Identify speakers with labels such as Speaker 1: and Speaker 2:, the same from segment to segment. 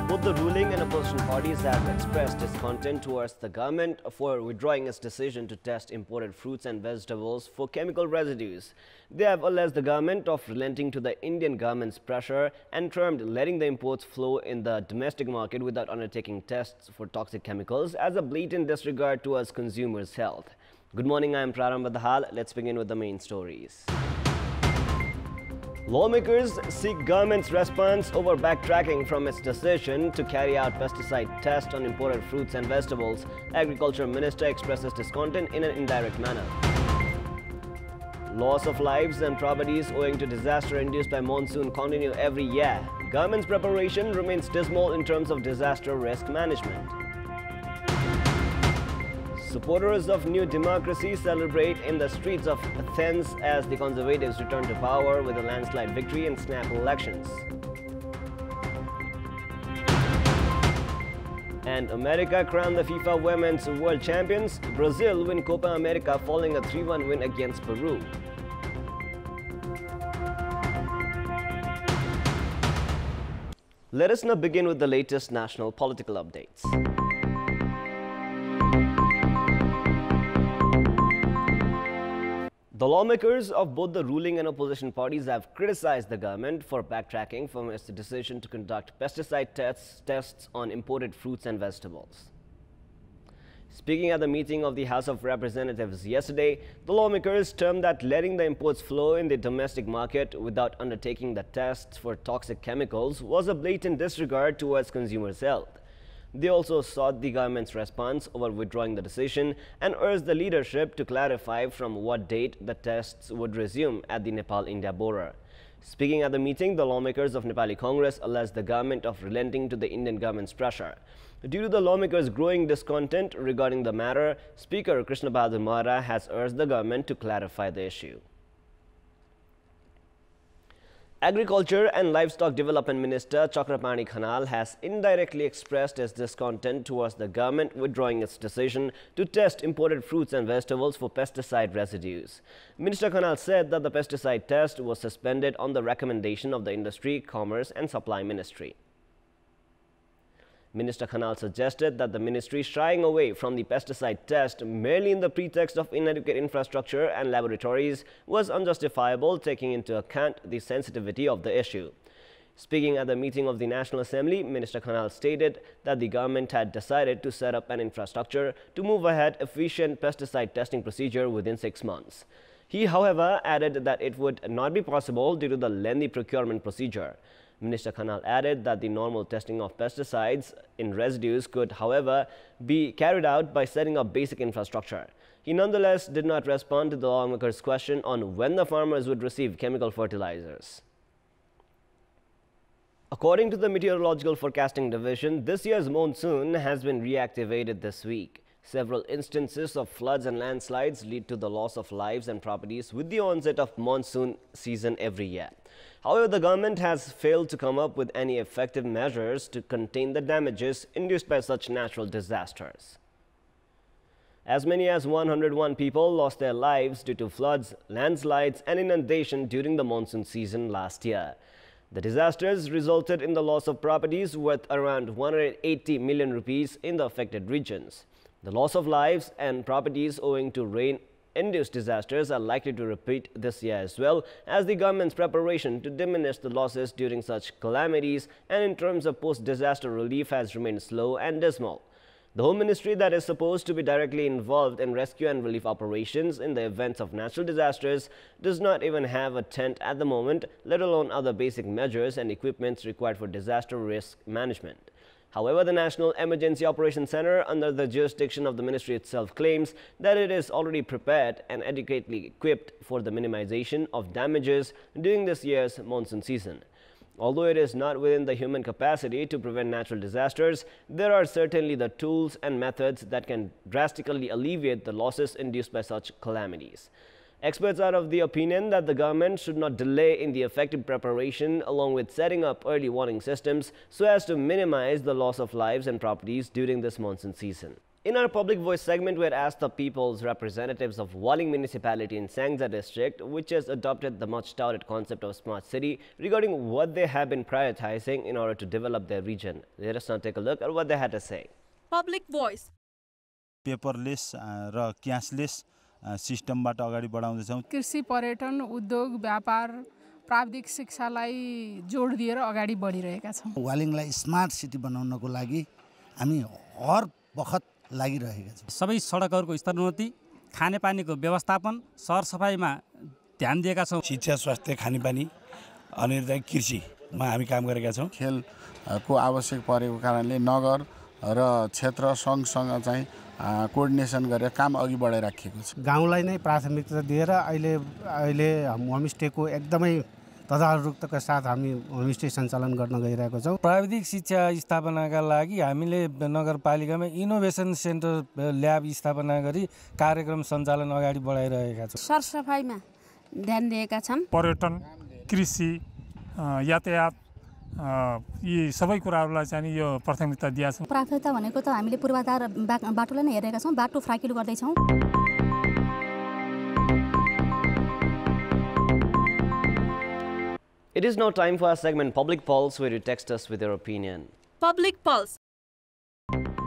Speaker 1: Both the ruling and opposition parties have expressed discontent towards the government for withdrawing its decision to test imported fruits and vegetables for chemical residues. They have alleged the government of relenting to the Indian government's pressure and termed letting the imports flow in the domestic market without undertaking tests for toxic chemicals as a blatant disregard towards consumers' health. Good morning, I am Prarambha Dahal. Let's begin with the main stories. Lawmakers seek government's response over backtracking from its decision to carry out pesticide tests on imported fruits and vegetables. Agriculture Minister expresses discontent in an indirect manner. Loss of lives and properties owing to disaster induced by monsoon continue every year. Government's preparation remains dismal in terms of disaster risk management. Supporters of New Democracy celebrate in the streets of Athens as the Conservatives return to power with a landslide victory in snap elections. And America crowned the FIFA Women's World Champions. Brazil win Copa America following a 3-1 win against Peru. Let us now begin with the latest national political updates. The lawmakers of both the ruling and opposition parties have criticized the government for backtracking from its decision to conduct pesticide tests on imported fruits and vegetables. Speaking at the meeting of the House of Representatives yesterday, the lawmakers termed that letting the imports flow in the domestic market without undertaking the tests for toxic chemicals was a blatant disregard towards consumers' health. They also sought the government's response over withdrawing the decision and urged the leadership to clarify from what date the tests would resume at the Nepal-India border. Speaking at the meeting, the lawmakers of Nepali Congress alleged the government of relenting to the Indian government's pressure. Due to the lawmakers' growing discontent regarding the matter, Speaker Krishna Bahadur Mahara has urged the government to clarify the issue. Agriculture and Livestock Development Minister Chakrapani Khanal has indirectly expressed his discontent towards the government withdrawing its decision to test imported fruits and vegetables for pesticide residues. Minister Khanal said that the pesticide test was suspended on the recommendation of the Industry, Commerce and Supply Ministry. Minister Khanal suggested that the ministry shying away from the pesticide test merely in the pretext of inadequate infrastructure and laboratories was unjustifiable, taking into account the sensitivity of the issue. Speaking at the meeting of the National Assembly, Minister Khanal stated that the government had decided to set up an infrastructure to move ahead efficient pesticide testing procedure within 6 months. He, however, added that it would not be possible due to the lengthy procurement procedure. Minister Khanal added that the normal testing of pesticides in residues could, however, be carried out by setting up basic infrastructure. He nonetheless did not respond to the lawmakers' question on when the farmers would receive chemical fertilizers. According to the Meteorological Forecasting Division, this year's monsoon has been reactivated this week. Several instances of floods and landslides lead to the loss of lives and properties with the onset of monsoon season every year. However, the government has failed to come up with any effective measures to contain the damages induced by such natural disasters. As many as 101 people lost their lives due to floods, landslides and inundation during the monsoon season last year. The disasters resulted in the loss of properties worth around 180 million rupees in the affected regions. The loss of lives and properties owing to rain-induced disasters are likely to repeat this year as well, as the government's preparation to diminish the losses during such calamities and in terms of post-disaster relief has remained slow and dismal. The Home Ministry, that is supposed to be directly involved in rescue and relief operations in the events of natural disasters, does not even have a tent at the moment, let alone other basic measures and equipments required for disaster risk management. However, the National Emergency Operations Center, under the jurisdiction of the ministry itself, claims that it is already prepared and adequately equipped for the minimization of damages during this year's monsoon season. Although it is not within the human capacity to prevent natural disasters, there are certainly the tools and methods that can drastically alleviate the losses induced by such calamities. Experts are of the opinion that the government should not delay in the effective preparation along with setting up early warning systems so as to minimize the loss of lives and properties during this monsoon season. In our Public Voice segment, we had asked the people's representatives of Waling municipality in Sangja district, which has adopted the much-touted concept of smart city, regarding what they have been prioritizing in order to develop their region. Let us now take a look at what they had to say.
Speaker 2: Public Voice.
Speaker 3: Paperless र cashless सिस्टमबाट अगाडि बढाउँदैछौँ।
Speaker 4: कृषि पर्यटन उद्योग व्यापार प्राविधिक शिक्षालाई जोड दिएर अगाडि बढिरहेका छौँ।
Speaker 5: वालिङलाई स्मार्ट सिटी बनाउनको लागि हामी हर वखत लागिरहेका छौँ।
Speaker 6: सबै सडकहरूको स्तरोन्नति, खानेपानीको व्यवस्थापन, सरसफाइमा ध्यान दिएका छौँ।
Speaker 7: शिक्षा, स्वास्थ्य, खानेपानी अनि कृषिमा हामी काम गरेका छौँ।
Speaker 8: खेलको आवश्यक परेको कारणले नगर र क्षेत्र सँगसँग चाहिँ कोअर्डिनेसन गरेर काम अघि बढाइराखेको छ।
Speaker 9: गाउँलाई नै प्राथमिकता दिएर अहिले होमस्टेको एकदमै तदारुकताका साथ हामी होमस्टे सञ्चालन गर्न गइरहेको छौँ।
Speaker 10: प्राविधिक शिक्षा स्थापनाका लागि हामीले नगरपालिकामा इनोभेसन सेन्टर ल्याब स्थापना गरी कार्यक्रम सञ्चालन अगाडि बढाइरहेका छौँ।
Speaker 11: सरसफाइमा ध्यान दिएका छौँ।
Speaker 12: पर्यटन, कृषि, यातायात यी सबै कुराहरूलाई चाहिँ यो प्राथमिकता दिएका छौँ।
Speaker 11: प्राथमिकता भनेको त हामीले पूर्वाधार बाटोलाई नै हेरेका छौँ। बाटो फ्राकिलो गर्दैछौँ।
Speaker 1: It is now time for our segment Public Pulse, where you text us with your opinion.
Speaker 2: Public Pulse.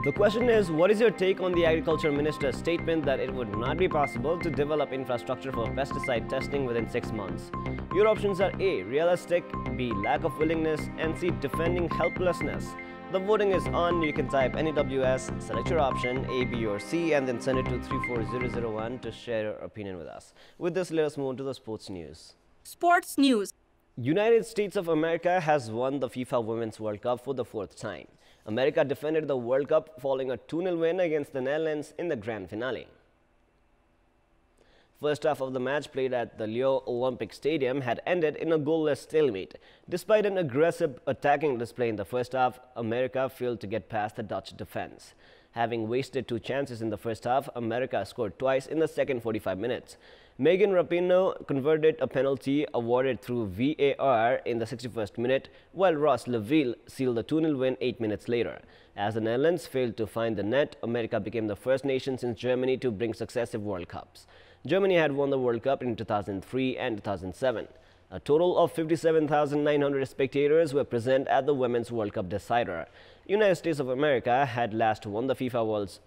Speaker 1: The question is, what is your take on the Agriculture Minister's statement that it would not be possible to develop infrastructure for pesticide testing within 6 months? Your options are A, realistic, B, lack of willingness, and C, defending helplessness. The voting is on. You can type NEWS, select your option A, B, or C, and then send it to 34001 to share your opinion with us. With this, let us move on to the sports news.
Speaker 2: Sports news.
Speaker 1: United States of America has won the FIFA Women's World Cup for the 4th time. America defended the World Cup following a 2-0 win against the Netherlands in the grand finale. First half of the match, played at the Lyon Olympic Stadium, had ended in a goalless stalemate. Despite an aggressive attacking display in the first half, America failed to get past the Dutch defense. Having wasted 2 chances in the first half, America scored twice in the second 45 minutes. Megan Rapinoe converted a penalty awarded through VAR in the 61st minute, while Ross Laville sealed the 2-0 win 8 minutes later. As the Netherlands failed to find the net, America became the first nation since Germany to bring successive World Cups. Germany had won the World Cup in 2003 and 2007. A total of 57,900 spectators were present at the Women's World Cup decider. United States of America had last won the FIFA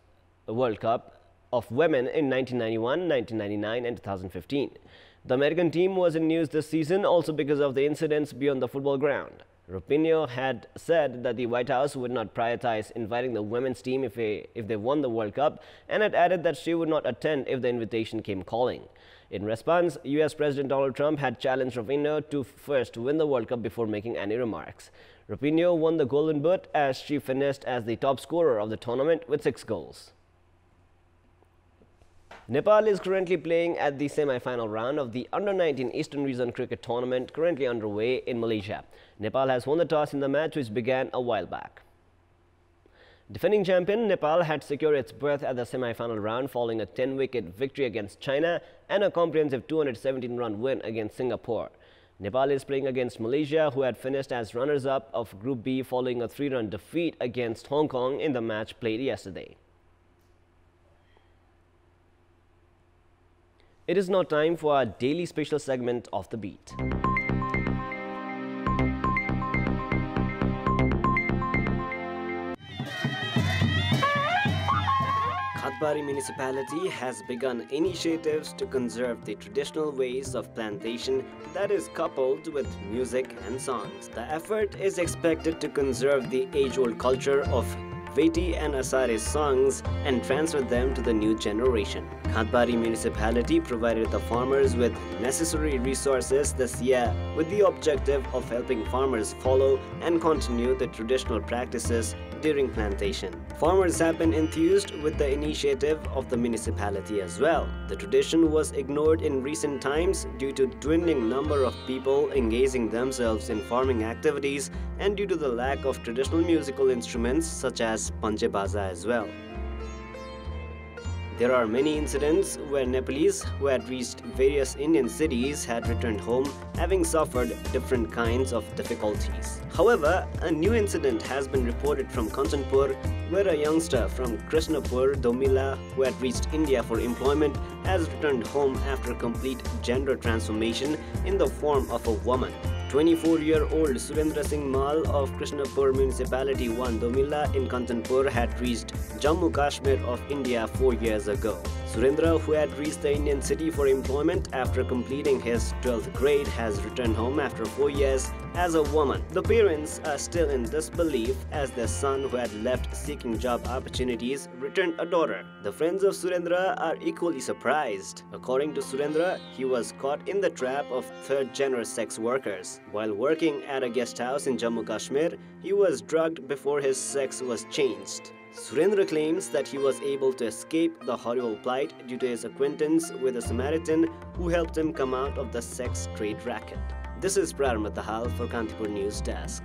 Speaker 1: World Cup of women in 1991, 1999 and 2015. The American team was in news this season also because of the incidents beyond the football ground. Rapinoe had said that the White House would not prioritize inviting the women's team if they won the World Cup, and had added that she would not attend if the invitation came calling. In response, U.S. President Donald Trump had challenged Rapinoe to first win the World Cup before making any remarks. Rapinoe won the Golden Boot as she finished as the top scorer of the tournament with 6 goals. Nepal is currently playing at the semi-final round of the Under-19 Eastern Region Cricket Tournament currently underway in Malaysia. Nepal has won the toss in the match, which began a while back. Defending champion Nepal had secured its berth at the semi-final round following a 10-wicket victory against China and a comprehensive 217-run win against Singapore. Nepal is playing against Malaysia, who had finished as runners-up of Group B following a 3-run defeat against Hong Kong in the match played yesterday. It is now time for our daily special segment of The Beat. Kantipur municipality has begun initiatives to conserve the traditional ways of plantation that is coupled with music and songs. The effort is expected to conserve the age-old culture of Veti and Asare songs and transfer them to the new generation. Kantipur municipality provided the farmers with necessary resources this year with the objective of helping farmers follow and continue the traditional practices during plantation. Farmers have been enthused with the initiative of the municipality as well. The tradition was ignored in recent times due to dwindling number of people engaging themselves in farming activities and due to the lack of traditional musical instruments such as panche baza as well. There are many incidents where Nepalese who had reached various Indian cities had returned home, having suffered different kinds of difficulties. However, a new incident has been reported from Kantipur, where a youngster from Krishnapur, Domila, who had reached India for employment, has returned home after complete gender transformation in the form of a woman. 24-year-old Surendra Singh Mal of Krishnapur Municipality 1 Domila in Kantipur had reached Jammu Kashmir of India 4 years ago. Surendra, who had reached the Indian city for employment after completing his 12th grade, has returned home after 4 years as a woman. The parents are still in disbelief as their son, who had left seeking job opportunities, returned a daughter. The friends of Surendra are equally surprised. According to Surendra, he was caught in the trap of third-gender sex workers. While working at a guest house in Jammu Kashmir, he was drugged before his sex was changed. Surendra claims that he was able to escape the horrible plight due to his acquaintance with a Samaritan who helped him come out of the sex trade racket. This is Prar Matahal for Kantipur News Desk.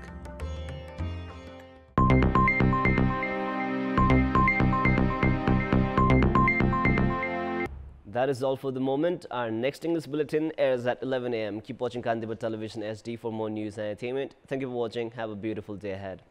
Speaker 1: That is all for the moment. Our next English bulletin airs at 11 a.m. Keep watching Kantipur Television SD for more news and entertainment. Thank you for watching. Have a beautiful day ahead.